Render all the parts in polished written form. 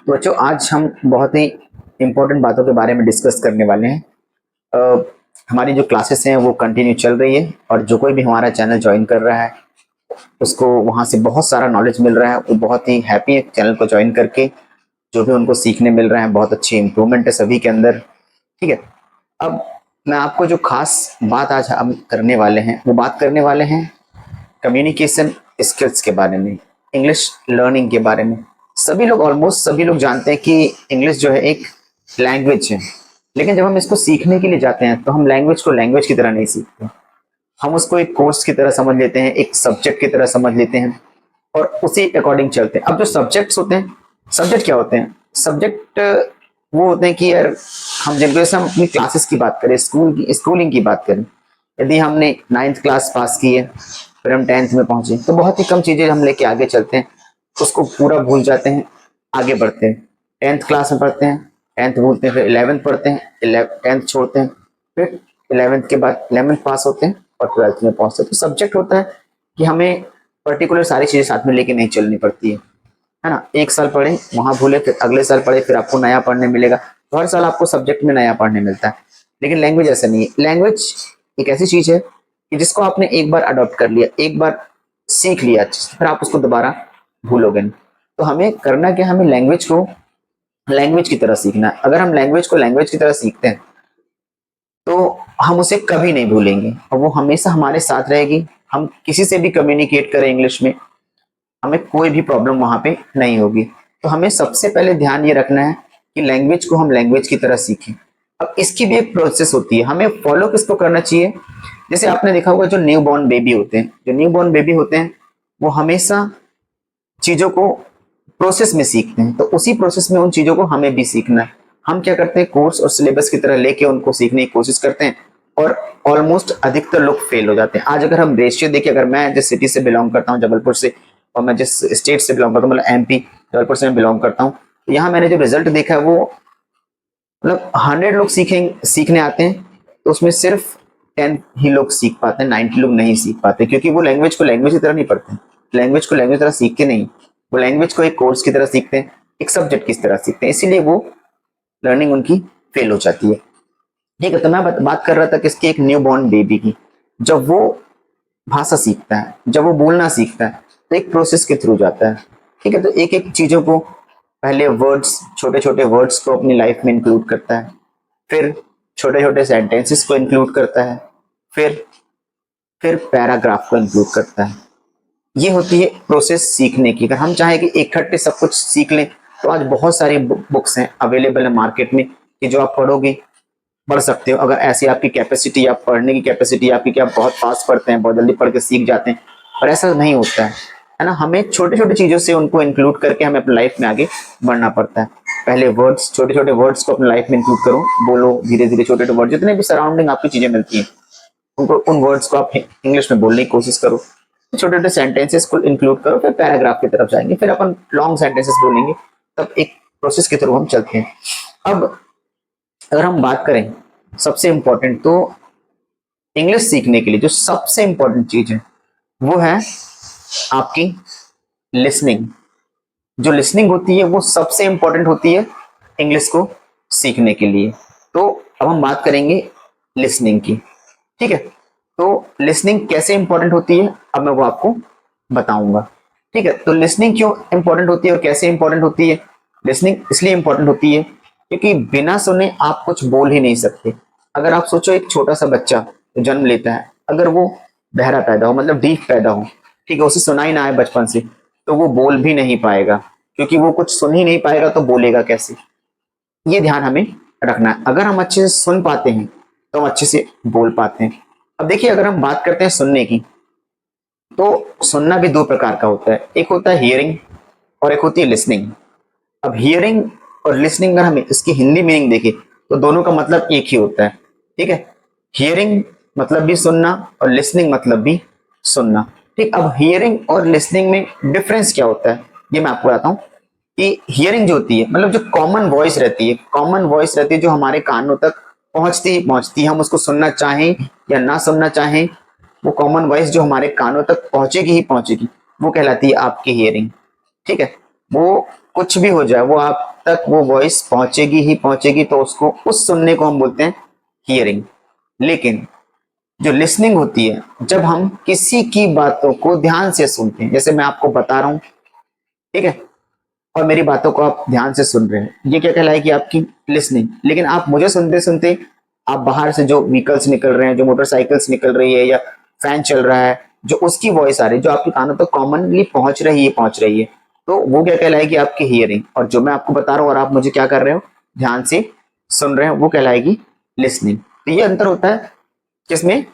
तो बच्चों आज हम बहुत ही इम्पोर्टेंट बातों के बारे में डिस्कस करने वाले हैं। अ, हमारी जो क्लासेस हैं वो कंटिन्यू चल रही है और जो कोई भी हमारा चैनल ज्वाइन कर रहा है उसको वहाँ से बहुत सारा नॉलेज मिल रहा है। वो बहुत ही हैप्पी है चैनल को ज्वाइन करके। जो भी उनको सीखने मिल रहा है बहुत अच्छी इम्प्रूवमेंट है सभी के अंदर। ठीक है। अब मैं आपको जो खास बात आज हम करने वाले हैं वो बात करने वाले हैं कम्युनिकेशन स्किल्स के बारे में, इंग्लिश लर्निंग के बारे में। सभी लोग ऑलमोस्ट सभी लोग जानते हैं कि इंग्लिश जो है एक लैंग्वेज है, लेकिन जब हम इसको सीखने के लिए जाते हैं तो हम लैंग्वेज को लैंग्वेज की तरह नहीं सीखते। हम उसको एक कोर्स की तरह समझ लेते हैं, एक सब्जेक्ट की तरह समझ लेते हैं और उसी अकॉर्डिंग चलते हैं। अब जो सब्जेक्ट्स होते हैं, सब्जेक्ट क्या होते हैं? सब्जेक्ट वो होते हैं कि यार हम जैसे हम अपनी क्लासेस की बात करें, स्कूलिंग की बात करें, यदि हमने 9th क्लास पास की है फिर हम 10th में पहुंचे तो बहुत ही कम चीजें हम लेके आगे चलते हैं, उसको पूरा भूल जाते हैं, आगे बढ़ते हैं। 10th क्लास में पढ़ते हैं, 10th भूलते हैं, फिर 11th पढ़ते हैं, 10th छोड़ते हैं, फिर 11th के बाद 11th पास होते हैं और 12th में पहुंचते हैं। तो सब्जेक्ट होता है कि हमें पर्टिकुलर सारी चीजें साथ में लेके नहीं चलनी पड़ती है ना। एक साल पढ़े वहां भूले, फिर अगले साल पढ़े, फिर आपको नया पढ़ने मिलेगा। तो हर साल आपको सब्जेक्ट में नया पढ़ने मिलता है। लेकिन लैंग्वेज ऐसा नहीं है। लैंग्वेज एक ऐसी चीज है कि जिसको आपने एक बार अडॉप्ट कर लिया, एक बार सीख लिया अच्छे से, फिर आप उसको दोबारा भूलोगे नहीं। तो हमें करना क्या, हमें लैंग्वेज को लैंग्वेज की तरह सीखना है। अगर हम लैंग्वेज को लैंग्वेज की तरह सीखते हैं तो हम उसे कभी नहीं भूलेंगे और वो हमेशा हमारे साथ रहेगी। हम किसी से भी कम्युनिकेट करें इंग्लिश में, हमें कोई भी प्रॉब्लम वहां पे नहीं होगी। तो हमें सबसे पहले ध्यान ये रखना है कि लैंग्वेज को हम लैंग्वेज की तरह सीखें। अब इसकी भी एक प्रोसेस होती है, हमें फॉलो किसको करना चाहिए। जैसे आपने देखा होगा जो न्यू बॉर्न बेबी होते हैं, जो न्यू बॉर्न बेबी होते हैं वो हमेशा चीजों को प्रोसेस में सीखते हैं। तो उसी प्रोसेस में उन चीजों को हमें भी सीखना है। हम क्या करते हैं, कोर्स और सिलेबस की तरह लेके उनको सीखने की कोशिश करते हैं और ऑलमोस्ट अधिकतर लोग फेल हो जाते हैं। आज अगर हम रेशियो देखिए, अगर मैं जिस सिटी से बिलोंग करता हूँ जबलपुर से, और मैं जिस स्टेट से बिलोंग करता हूँ मतलब एमपी जबलपुर से मैं बिलोंग करता हूँ, तो यहाँ मैंने जो रिजल्ट देखा है वो मतलब 100 लोग सीखने आते हैं तो उसमें सिर्फ 10 ही लोग सीख पाते हैं, 90 लोग नहीं सीख पाते, क्योंकि वो लैंग्वेज को लैंग्वेज की तरह नहीं पढ़ते। लैंग्वेज को लैंग्वेज की तरह सीखते नहीं, वो लैंग्वेज को एक कोर्स की तरह सीखते हैं, एक सब्जेक्ट की तरह सीखते हैं, इसीलिए वो लर्निंग उनकी फेल हो जाती है। ठीक है। तो मैं बात कर रहा था किसकी, एक न्यू बॉर्न बेबी की। जब वो भाषा सीखता है, जब वो बोलना सीखता है तो एक प्रोसेस के थ्रू जाता है। ठीक है। तो एक एक चीजों को, पहले वर्ड्स, छोटे छोटे वर्ड्स को अपनी लाइफ में इंक्लूड करता है, फिर छोटे छोटे सेंटेंसेस को इंक्लूड करता है, फिर पैराग्राफ को इंक्लूड करता है। ये होती है प्रोसेस सीखने की। अगर हम चाहें कि इकट्ठे सब कुछ सीख लें तो आज बहुत सारी बुक्स हैं अवेलेबल है मार्केट में कि जो आप पढ़ोगे, पढ़ सकते हो। अगर ऐसी आपकी कैपेसिटी, आप पढ़ने की कैपेसिटी आपकी, कि आप बहुत फास्ट पढ़ते हैं, बहुत जल्दी पढ़ के सीख जाते हैं, पर ऐसा नहीं होता है ना। हमें छोटे छोटे चीजों से उनको इंक्लूड करके हमें अपनी लाइफ में आगे बढ़ना पड़ता है। पहले वर्ड्स, छोटे छोटे वर्ड्स को अपनी लाइफ में इंक्लूड करो, बोलो धीरे धीरे छोटे छोटे वर्ड, जितने भी सराउंडिंग आपकी चीजें मिलती हैं उनको, उन वर्ड्स को आप इंग्लिश में बोलने की कोशिश करो। छोटे छोटे सेंटेंसेस को इंक्लूड करो, फिर पैराग्राफ की तरफ जाएंगे, फिर अपन लॉन्ग सेंटेंसेस बोलेंगे। तब एक प्रोसेस के थ्रू हम चलते हैं। अब अगर हम बात करें सबसे इंपॉर्टेंट, तो इंग्लिश सीखने के लिए जो सबसे इंपॉर्टेंट चीज है वो है आपकी लिसनिंग। जो लिसनिंग होती है वो सबसे इंपॉर्टेंट होती है इंग्लिश को सीखने के लिए। तो अब हम बात करेंगे लिसनिंग की। ठीक है। तो लिसनिंग कैसे इंपॉर्टेंट होती है अब मैं वो आपको बताऊंगा। ठीक है। तो लिसनिंग क्यों इंपॉर्टेंट होती है और कैसे इंपॉर्टेंट होती है? लिसनिंग इसलिए इंपॉर्टेंट होती है क्योंकि बिना सुने आप कुछ बोल ही नहीं सकते। अगर आप सोचो एक छोटा सा बच्चा जन्म लेता है, अगर वो बहरा पैदा हो, मतलब डीफ पैदा हो, ठीक है, उसे सुनाई ना आए बचपन से, तो वो बोल भी नहीं पाएगा, क्योंकि वो कुछ सुन ही नहीं पाएगा तो बोलेगा कैसे। ये ध्यान हमें रखना है। अगर हम अच्छे से सुन पाते हैं तो हम अच्छे से बोल पाते हैं। अब देखिए, अगर हम बात करते हैं सुनने की, तो सुनना भी दो प्रकार का होता है, एक होता है हियरिंग और एक होती है लिसनिंग। अब हियरिंग और लिसनिंग अगर हमें इसकी हिंदी मीनिंग देखें तो दोनों का मतलब एक ही होता है। ठीक है। हियरिंग मतलब भी सुनना और लिसनिंग मतलब भी सुनना। ठीक। अब हियरिंग और लिसनिंग में डिफरेंस क्या होता है ये मैं आपको बताता हूँ। कि हियरिंग जो होती है मतलब जो कॉमन वॉइस रहती है, कॉमन वॉइस रहती है जो हमारे कानों तक पहुंचती ही पहुंचती है, हम उसको सुनना चाहें या ना सुनना चाहें, वो कॉमन वॉइस जो हमारे कानों तक पहुंचेगी ही पहुंचेगी, वो कहलाती है आपकी हियरिंग। ठीक है। वो कुछ भी हो जाए, वो आप तक वो वॉइस पहुंचेगी ही पहुंचेगी, तो उसको, उस सुनने को हम बोलते हैं हियरिंग। लेकिन जो लिसनिंग होती है, जब हम किसी की बातों को ध्यान से सुनते हैं, जैसे मैं आपको बता रहा हूं, ठीक है, और मेरी बातों को आप ध्यान से सुन रहे हैं, ये क्या कहलाएगी? आपकी लिसनिंग। लेकिन आप मुझे सुनते सुनते, आप बाहर से जो व्हीकल्स निकल रहे हैं, जो मोटरसाइकिल्स निकल रही है, या फैन चल रहा है, जो उसकी वॉइस आ रही है, जो आपके कानों तक कॉमनली पहुंच रही है, तो वो क्या कहलाएगी? आपकी हियरिंग। और जो मैं आपको बता रहा हूँ और आप मुझे क्या कर रहे हो, ध्यान से सुन रहे हो, वो कहलाएगी लिसनिंग। तो ये अंतर होता है किसमें?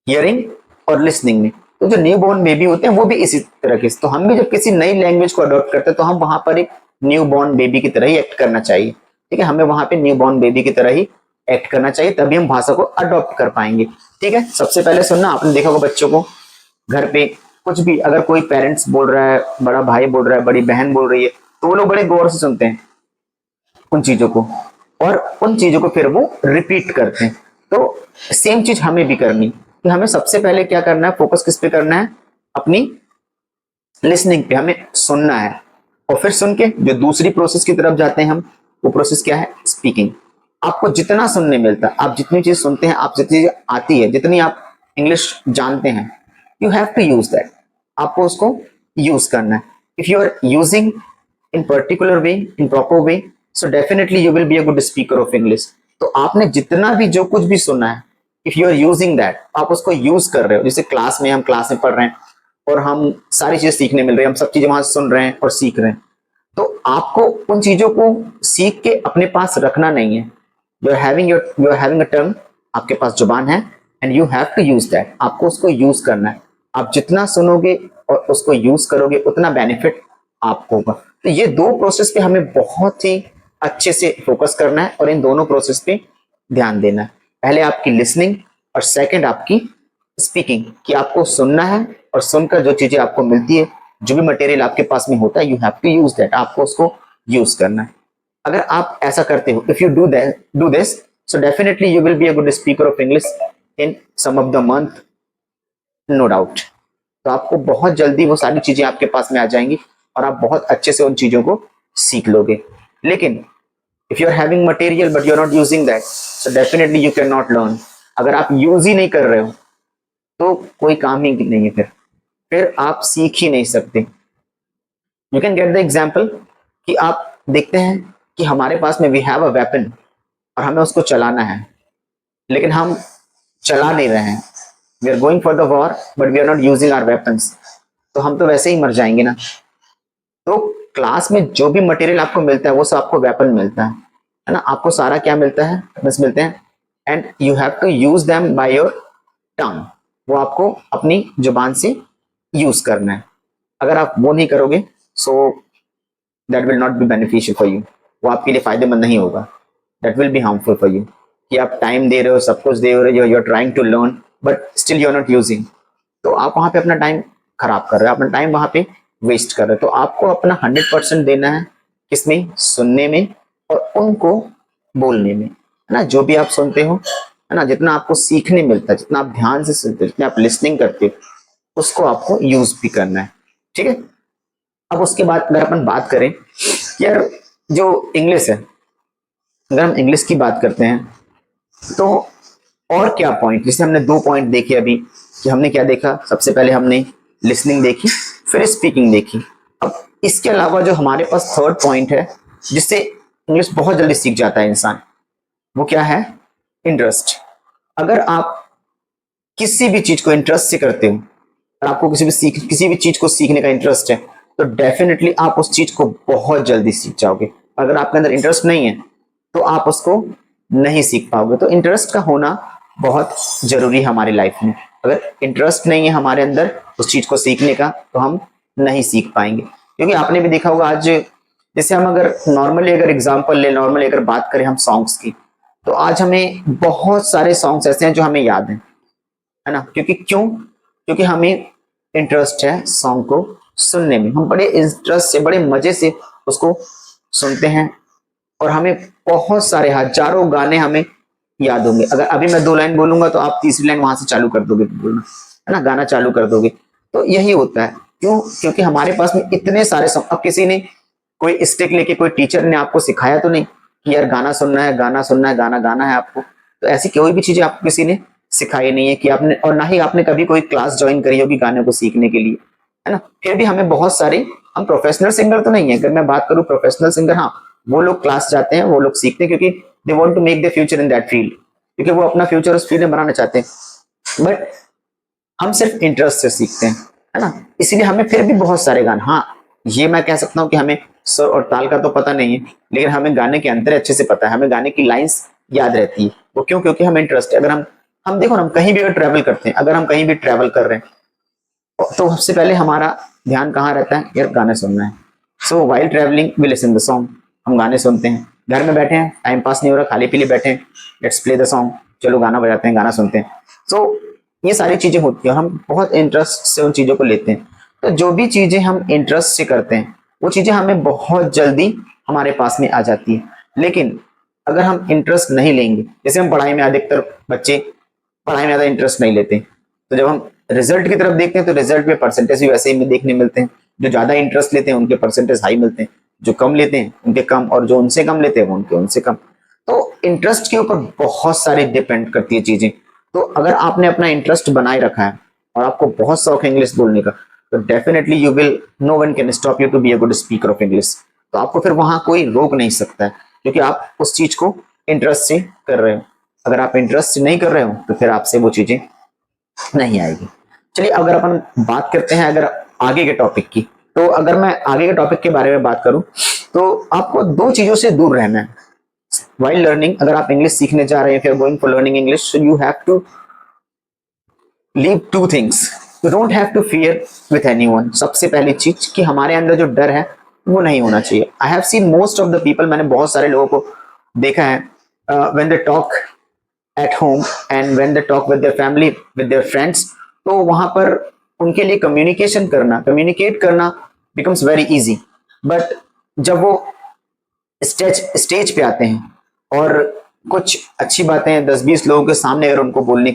हियरिंग और लिसनिंग में। तो जो न्यू बॉर्न बेबी होते हैं वो भी इसी तरह के, तो हम भी जब किसी नई लैंग्वेज को अडॉप्ट करते हैं, तो हम वहां पर एक न्यू बॉर्न बेबी की तरह ही एक्ट करना चाहिए। ठीक है, हमें वहां पे न्यू बॉर्न बेबी की तरह ही एक्ट करना चाहिए, तभी हम भाषा को अडॉप्ट कर पाएंगे। ठीक है, सबसे पहले सुनना, आपने देखा होगा बच्चों को घर पे कुछ भी, अगर कोई पेरेंट्स बोल रहा है, बड़ा भाई बोल रहा है, बड़ी बहन बोल रही है, तो वो लोग बड़े गौर से सुनते हैं उन चीजों को, और उन चीजों को फिर वो रिपीट करते हैं। तो सेम चीज हमें भी करनी, कि हमें सबसे पहले क्या करना है, फोकस किस पे करना है? अपनी लिसनिंग पे, हमें सुनना है। और फिर सुन के जो दूसरी प्रोसेस की तरफ जाते हैं हम, वो प्रोसेस क्या है? स्पीकिंग। आपको जितना सुनने मिलता है, आप जितनी चीज सुनते हैं, आप जितनी चीज आती है, जितनी आप इंग्लिश जानते हैं, you have to use that. आपको उसको यूज करना है। If you are using in particular way, in proper way, so definitely you will be a good speaker of English. तो आपने जितना भी, जो कुछ भी सुना है, if you are using that, आप उसको यूज कर रहे हो। जैसे क्लास में, हम क्लास में पढ़ रहे हैं और हम सारी चीजें सीखने मिल रही है, हम सब चीजें वहां सुन रहे हैं और सीख रहे हैं, तो आपको उन चीजों को सीख के अपने पास रखना नहीं है। You are having a term, आपके पास जुबान है, and you have to use that. आपको उसको यूज करना है। आप जितना सुनोगे और उसको यूज करोगे, उतना बेनिफिट आपको होगा। तो ये दो प्रोसेस पे हमें बहुत ही अच्छे से फोकस करना है, और इन दोनों प्रोसेस पे ध्यान देना है। पहले आपकी लिसनिंग, और सेकंड आपकी स्पीकिंग, कि आपको सुनना है, और सुनकर जो चीजें आपको मिलती है, जो भी मटेरियल आपके पास में होता है, you have to use that. आपको उसको यूज करना है। अगर आप ऐसा करते हो, if you do this, so definitely you will be a good speaker of English in some of the month, no doubt. तो आपको बहुत जल्दी वो सारी चीजें आपके पास में आ जाएंगी, और आप बहुत अच्छे से उन चीजों को सीख लोगे। लेकिन if you are having material but you are not using that, so definitely you can not learn. अगर आप यूज ही नहीं कर रहे हो, तो कोई काम ही नहीं है, फिर आप सीख ही नहीं सकते। You can get the example, कि आप देखते हैं कि हमारे पास में वी हैव अ वेपन, और हमें उसको चलाना है, लेकिन हम चला नहीं रहे हैं। We are going for the war but we are not using our weapons, तो हम तो वैसे ही मर जाएंगे ना। तो क्लास में जो भी मटेरियल आपको मिलता है, वो सब आपको वेपन मिलता है ना। आपको सारा क्या मिलता है? वेपन्स मिलते हैं, and you have to use them by your tongue. वो आपको अपनी जुबान से यूज करना है। अगर आप वो नहीं करोगे, so that will not be beneficial for you. वो आपके लिए फायदेमंद नहीं होगा, that will be harmful for you. कि आप टाइम दे रहे हो, सब कुछ दे रहे हो, you are trying to learn, but still you are not using, तो आप वहां पे अपना टाइम खराब कर रहे हो, अपना टाइम वहां पे वेस्ट कर रहे हो। तो आपको अपना 100% देना है, किसमें? सुनने में, और उनको बोलने में, है ना। जो भी आप सुनते हो, है ना, जितना आपको सीखने मिलता है, जितना आप ध्यान से सुनते हो, जितना आप लिसनिंग करते हो, उसको आपको यूज भी करना है। ठीक है। अब उसके बाद अगर अपन बात करें, यार जो इंग्लिश है, अगर हम इंग्लिश की बात करते हैं, तो और क्या पॉइंट, जैसे हमने 2 पॉइंट देखे अभी, कि हमने क्या देखा? सबसे पहले हमने लिसनिंग देखी, फिर स्पीकिंग देखी। अब इसके अलावा जो हमारे पास थर्ड पॉइंट है, जिससे इंग्लिश बहुत जल्दी सीख जाता है इंसान, वो क्या है? इंटरेस्ट। अगर आप किसी भी चीज को इंटरेस्ट से करते हो, और आपको किसी भी चीज को सीखने का इंटरेस्ट है, तो डेफिनेटली आप उस चीज को बहुत जल्दी सीख जाओगे। अगर आपके अंदर इंटरेस्ट नहीं है, तो आप उसको नहीं सीख पाओगे। तो इंटरेस्ट का होना बहुत जरूरी है हमारी लाइफ में। अगर इंटरेस्ट नहीं है हमारे अंदर उस चीज को सीखने का, तो हम नहीं सीख पाएंगे। क्योंकि आपने भी देखा होगा, आज जैसे हम अगर नॉर्मली अगर एग्जांपल ले, नॉर्मली अगर बात करें हम सॉन्ग्स की, तो आज हमें बहुत सारे सॉन्ग्स ऐसे हैं जो हमें याद हैं, है ना। क्योंकि हमें इंटरेस्ट है सॉन्ग को सुनने में, हम बड़े इंटरेस्ट से, बड़े मजे से उसको सुनते हैं, और हमें बहुत सारे हजारों गाने हमें याद होंगे। अगर अभी मैं 2 लाइन बोलूंगा, तो आप तीसरी लाइन वहां से चालू कर दोगे बोलना, है ना, गाना चालू कर दोगे। तो यही होता है क्यों? क्योंकि हमारे पास में इतने सारे सॉन्ग, अब किसी ने कोई स्टिक लेके, कोई टीचर ने आपको सिखाया तो नहीं कि यार गाना सुनना है, गाना सुनना है, गाना गाना है आपको। तो ऐसी कोई भी चीजें आपको किसी ने सिखाई नहीं है कि आपने, और ना ही आपने कभी कोई क्लास ज्वाइन करी होगी गाने को सीखने के लिए, है ना। फिर भी हमें बहुत सारे, हम प्रोफेशनल सिंगर तो नहीं है, अगर मैं बात करूं प्रोफेशनल सिंगर, हाँ वो लोग क्लास जाते हैं, वो लोग सीखते हैं, क्योंकि they want to make the future in that field, क्योंकि वो अपना फ्यूचर उस फील्ड में बनाना चाहते हैं। बट हम सिर्फ इंटरेस्ट से सीखते हैं, है ना। इसीलिए हमें फिर भी बहुत सारे गाने, हाँ ये मैं कह सकता हूँ कि हमें स्वर और ताल का तो पता नहीं है, लेकिन हमें गाने के अंतर अच्छे से पता है, हमें गाने की लाइंस याद रहती है। वो क्यों? क्योंकि हमें इंटरेस्ट है। अगर हम देखो ना, हम कहीं भी अगर ट्रैवल करते हैं, अगर हम कहीं भी ट्रैवल कर रहे हैं, तो सबसे पहले हमारा ध्यान कहाँ रहता है? यार गाने सुनना है। So while travelling we listen the song, हम गाने सुनते हैं। घर में बैठे हैं, टाइम पास नहीं हो रहा, खाली पीली बैठे हैं, लेट्स प्ले द सॉन्ग, चलो गाना बजाते हैं, गाना सुनते हैं। सो ये सारी चीजें होती है, और हम बहुत इंटरेस्ट से उन चीजों को लेते हैं। तो जो भी चीजें हम इंटरेस्ट से करते हैं, वो चीजें हमें बहुत जल्दी हमारे पास में आ जाती है। लेकिन अगर हम इंटरेस्ट नहीं लेंगे, जैसे हम पढ़ाई में, अधिकतर बच्चे पढ़ाई में ज्यादा इंटरेस्ट नहीं लेते, तो जब हम रिजल्ट की तरफ देखते हैं तो रिजल्ट में परसेंटेज भी वैसे ही देखने मिलते हैं। जो ज्यादा इंटरेस्ट लेते हैं उनके परसेंटेज हाई मिलते हैं, जो कम लेते हैं उनके कम, और जो उनसे कम लेते हैं उनके उनसे कम। तो इंटरेस्ट के ऊपर बहुत सारे डिपेंड करती है चीजें। तो अगर आपने अपना इंटरेस्ट बनाए रखा है और आपको बहुत शौक है इंग्लिश बोलने का, तो definitely you will, no one can stop you to be a good speaker of English. तो आपको फिर वहां कोई रोक नहीं सकता है, क्योंकि आप उस चीज को इंटरेस्ट से कर रहे हो। अगर आप इंटरेस्ट से नहीं कर रहे हो तो फिर आपसे वो चीजें नहीं आएगी। चलिए अगर अपन बात करते हैं अगर आगे के टॉपिक की, तो अगर मैं आगे के टॉपिक के बारे में बात करूं, तो आपको दो चीजों से दूर रहना है while लर्निंग। अगर आप इंग्लिश सीखने जा रहे हैं, फिर going for learning English, so you have to leave two things. You don't have to fear with anyone. सबसे पहली चीज कि हमारे अंदर जो डर है वो नहीं होना चाहिए। I have seen most of the people, मैंने बहुत सारे लोगों को देखा है, when they talk at home and when they talk with their family, with their friends, तो वहां पर उनके लिए कम्युनिकेट करना बिकम्स वेरी इजी। बट जब वो स्टेज पे आते हैं और कुछ अच्छी बातें 10-20 लोगों के सामने अगर उनको बोलने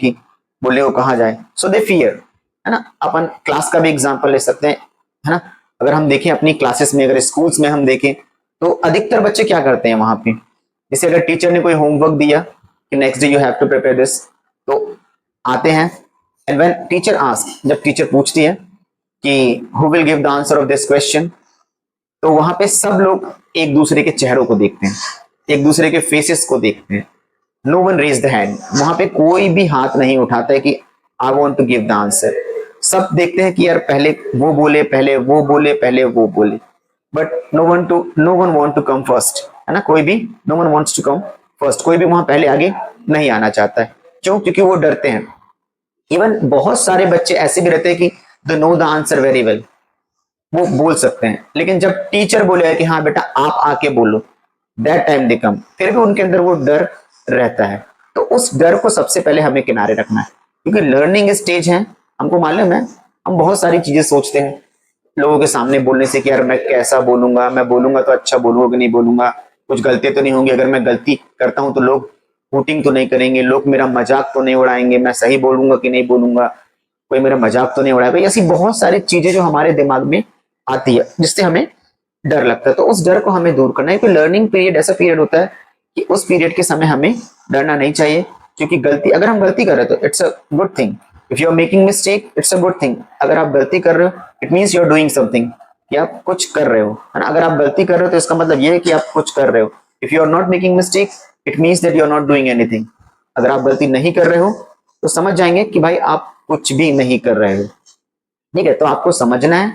को कहा जाए, सो दे फियर, है ना। अपन क्लास का भी एग्जांपल ले सकते हैं, है ना। अगर हम देखें अपनी क्लासेस में, अगर स्कूल्स में हम देखें, तो अधिकतर बच्चे क्या करते हैं वहां पे, जैसे अगर टीचर ने कोई होमवर्क दिया कि next day you have to prepare this, तो आते हैं, एंड व्हेन टीचर आस्क, जब टीचर पूछती है कि who will give the answer of this question, तो वहां पे सब लोग एक दूसरे के चेहरों को देखते हैं, एक दूसरे के फेसेस को देखते हैं। No one raise the hand, वहां पे कोई भी हाथ नहीं उठाता है कि I want to give the answer. सब देखते हैं कि यार पहले वो बोले, पहले वो बोले, पहले वो बोले, but no one want to come first, है ना। कोई भी, no one wants to come first, कोई भी वहां पहले आगे नहीं आना चाहता है। क्यों? क्योंकि वो डरते हैं। इवन बहुत सारे बच्चे ऐसे भी रहते हैं कि they know the answer very well, वो बोल सकते हैं, लेकिन जब टीचर बोलेगा कि हाँ बेटा आप आके बोलो, दैट टाइम दे कम, फिर भी उनके अंदर वो डर रहता है। तो उस डर को सबसे पहले हमें किनारे रखना है, क्योंकि लर्निंग स्टेज है, हमको मालूम है, हम बहुत सारी चीजें सोचते हैं लोगों के सामने बोलने से कि यार मैं कैसा बोलूंगा, मैं बोलूंगा तो अच्छा बोलूंगा कि नहीं बोलूंगा, कुछ गलतियां तो नहीं होंगी, अगर मैं गलती करता हूं तो लोग हूटिंग तो नहीं करेंगे, लोग मेरा मजाक तो नहीं उड़ाएंगे, मैं सही बोलूंगा कि नहीं बोलूंगा, कोई मेरा मजाक तो नहीं उड़ाएगा। ऐसी बहुत सारी चीजें जो हमारे दिमाग में आती है जिससे हमें डर लगता है। तो उस डर को हमें दूर करना है, क्योंकि लर्निंग पीरियड ऐसा पीरियड होता है कि उस पीरियड के समय हमें डरना नहीं चाहिए, क्योंकि गलती, अगर हम गलती कर रहे हैं तो it's a good thing. If you are making mistake, it's a good thing. अगर आप गलती कर रहे हो, it means you are doing something, कि आप कुछ कर रहे हो, है ना। अगर आप गलती कर रहे हो तो इसका मतलब ये है कि आप कुछ कर रहे हो। If you are not making mistake, it means that you are not doing anything. अगर आप गलती नहीं कर रहे हो तो समझ जाएंगे कि भाई आप कुछ भी नहीं कर रहे हो। ठीक है, तो आपको समझना है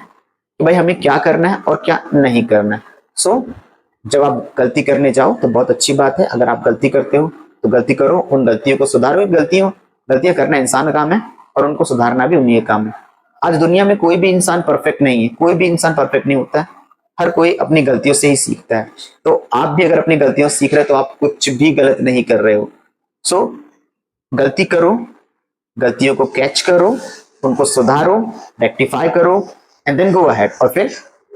कि भाई हमें क्या करना है और क्या नहीं करना है। सो जब आप गलती करने जाओ तो बहुत अच्छी बात है, अगर आप गलती करते हो तो गलती करो, उन गलतियों को सुधारो। गलतियां करना इंसान का काम है और उनको सुधारना भी उन्हीं का काम है। आज दुनिया में कोई भी इंसान परफेक्ट नहीं है, कोई भी इंसान परफेक्ट नहीं होता है, हर कोई अपनी गलतियों से ही सीखता है। तो आप भी अगर अपनी गलतियों से सीख रहे हो तो आप कुछ भी गलत नहीं कर रहे हो। सो गलती करो, गलतियों को कैच करो, उनको सुधारो, रेक्टिफाई करो, एंड देन गो अहेड, और फिर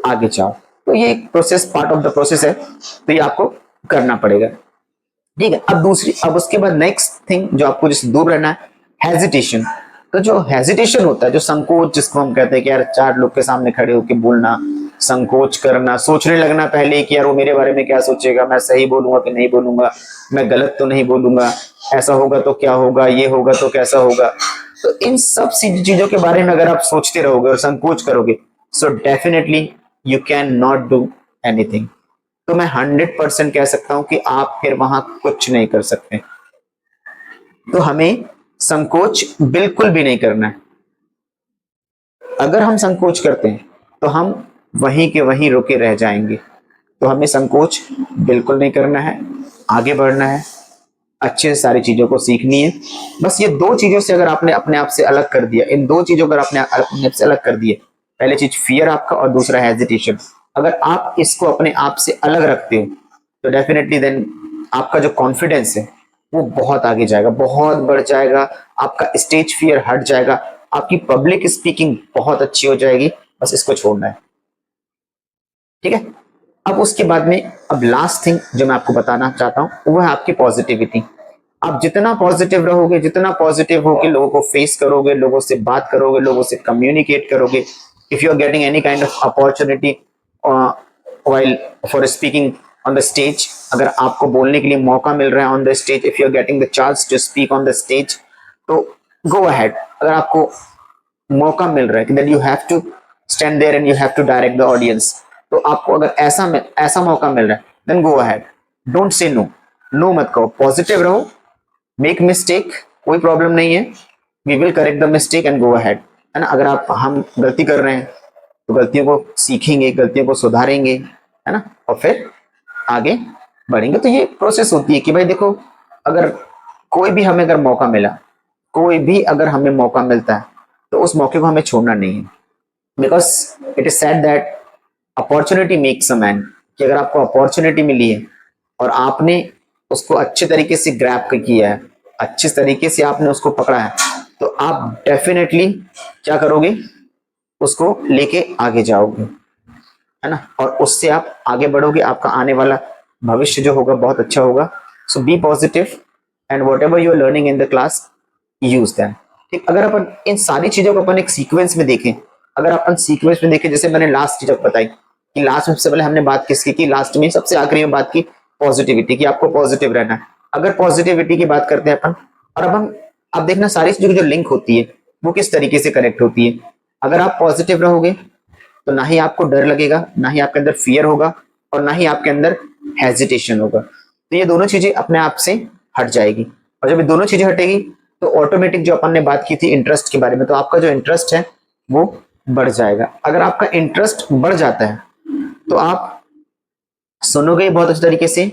आगे जाओ। तो ये एक process, part of the process है, तो ये आपको करना पड़ेगा। ठीक है, अब उसके बाद नेक्स्ट थिंग जो आपको जिससे दूर रहना है, हेजिटेशन। तो जो हेजिटेशन होता है, जो संकोच जिसको हम कहते हैं कि यार 4 लोग के सामने खड़े होकर बोलना, संकोच करना, सोचने लगना पहले कि यार वो मेरे बारे में क्या सोचेगा, मैं सही बोलूंगा कि नहीं बोलूंगा, मैं गलत तो नहीं बोलूंगा, ऐसा होगा तो क्या होगा, ये होगा तो कैसा होगा। तो इन सब चीजों के बारे में अगर आप सोचते रहोगे और संकोच करोगे, सो definitely you can not do anything. तो मैं 100% कह सकता हूं कि आप फिर वहां कुछ नहीं कर सकते। तो हमें संकोच बिल्कुल भी नहीं करना है। अगर हम संकोच करते हैं तो हम वहीं के वहीं रुके रह जाएंगे। तो हमें संकोच बिल्कुल नहीं करना है, आगे बढ़ना है, अच्छे से सारी चीजों को सीखनी है। बस ये 2 चीजों से अगर आपने अपने आप से अलग कर दिया, इन 2 चीजों को अगर आपने अपने आप से अलग कर दिए, पहली चीज फियर आपका और दूसरा हेजिटेशन, अगर आप इसको अपने आप से अलग रखते हो तो डेफिनेटली देन आपका जो कॉन्फिडेंस है वो बहुत आगे जाएगा, बहुत बढ़ जाएगा, आपका स्टेज फियर हट जाएगा, आपकी पब्लिक स्पीकिंग बहुत अच्छी हो जाएगी। बस इसको छोड़ना है, ठीक है। अब उसके बाद में अब लास्ट थिंग जो मैं आपको बताना चाहता हूं वो है आपकी पॉजिटिविटी। आप जितना पॉजिटिव रहोगे, जितना पॉजिटिव होकर लोगों को फेस करोगे, लोगों से बात करोगे, लोगों से कम्युनिकेट करोगे, if you are getting any kind of opportunity while for speaking on the stage, अगर आपको बोलने के लिए मौका मिल रहा है on the stage, if you are getting the chance to speak on the stage, तो go ahead। अगर आपको मौका मिल रहा है कि that you have to stand there and you have to direct the audience, तो आपको अगर ऐसा मौका मिल रहा है then go ahead, don't say no। No मत कहो, पॉजिटिव रहो, मेक मिस्टेक, कोई प्रॉब्लम नहीं है, we will correct the mistake and go ahead, है ना। अगर हम गलती कर रहे हैं तो गलतियों को सीखेंगे, गलतियों को सुधारेंगे, है ना, और फिर आगे बढ़ेंगे। तो ये प्रोसेस होती है कि भाई देखो, अगर कोई भी हमें अगर मौका मिला, कोई भी अगर हमें मौका मिलता है तो उस मौके को हमें छोड़ना नहीं है, because it is said that opportunity makes a man, कि अगर आपको अपॉर्चुनिटी मिली है और आपने उसको अच्छे तरीके से ग्रैब किया है, अच्छे तरीके से आपने उसको पकड़ा है, तो आप डेफिनेटली क्या करोगे, उसको लेके आगे जाओगे, है ना, और उससे आप आगे बढ़ोगे, आपका आने वाला भविष्य जो होगा बहुत अच्छा होगा। So be positive and whatever you are learning in the class, use that. ठीक, अगर अपन इन सारी चीजों को अपन एक सीक्वेंस में देखें, अगर अपन सीक्वेंस में देखें, जैसे मैंने लास्ट चीज बताई कि लास्ट में सबसे पहले हमने बात किसकी की, लास्ट में सबसे आखिरी में बात की पॉजिटिविटी की, आपको पॉजिटिव रहना है। अगर पॉजिटिविटी की बात करते हैं अपन, और अब हम आप देखना सारी चीजों की जो लिंक होती है वो किस तरीके से कनेक्ट होती है। अगर आप पॉजिटिव रहोगे तो ना ही आपको डर लगेगा, ना ही आपके अंदर फियर होगा, और ना ही आपके अंदर हेजिटेशन होगा। तो ये दोनों चीजें अपने आप से हट जाएगी, और जब ये दोनों चीजें हटेगी तो ऑटोमेटिक जो अपन ने बात की थी इंटरेस्ट के बारे में, तो आपका जो इंटरेस्ट है वो बढ़ जाएगा। अगर आपका इंटरेस्ट बढ़ जाता है तो आप सुनोगे बहुत अच्छे तरीके से,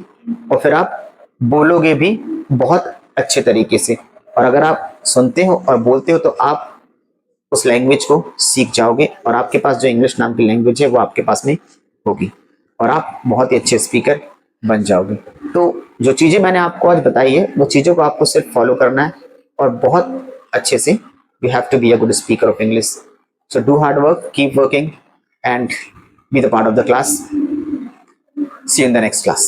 और फिर आप बोलोगे भी बहुत अच्छे तरीके से। और अगर आप सुनते हो और बोलते हो तो आप उस लैंग्वेज को सीख जाओगे, और आपके पास जो इंग्लिश नाम की लैंग्वेज है वो आपके पास में होगी, और आप बहुत ही अच्छे स्पीकर बन जाओगे। तो जो चीजें मैंने आपको आज बताई है वो चीजों को आपको सिर्फ फॉलो करना है, और बहुत अच्छे से you have to be a good speaker of English. So do hard work, keep working, and be the part of the class. See you in the next class.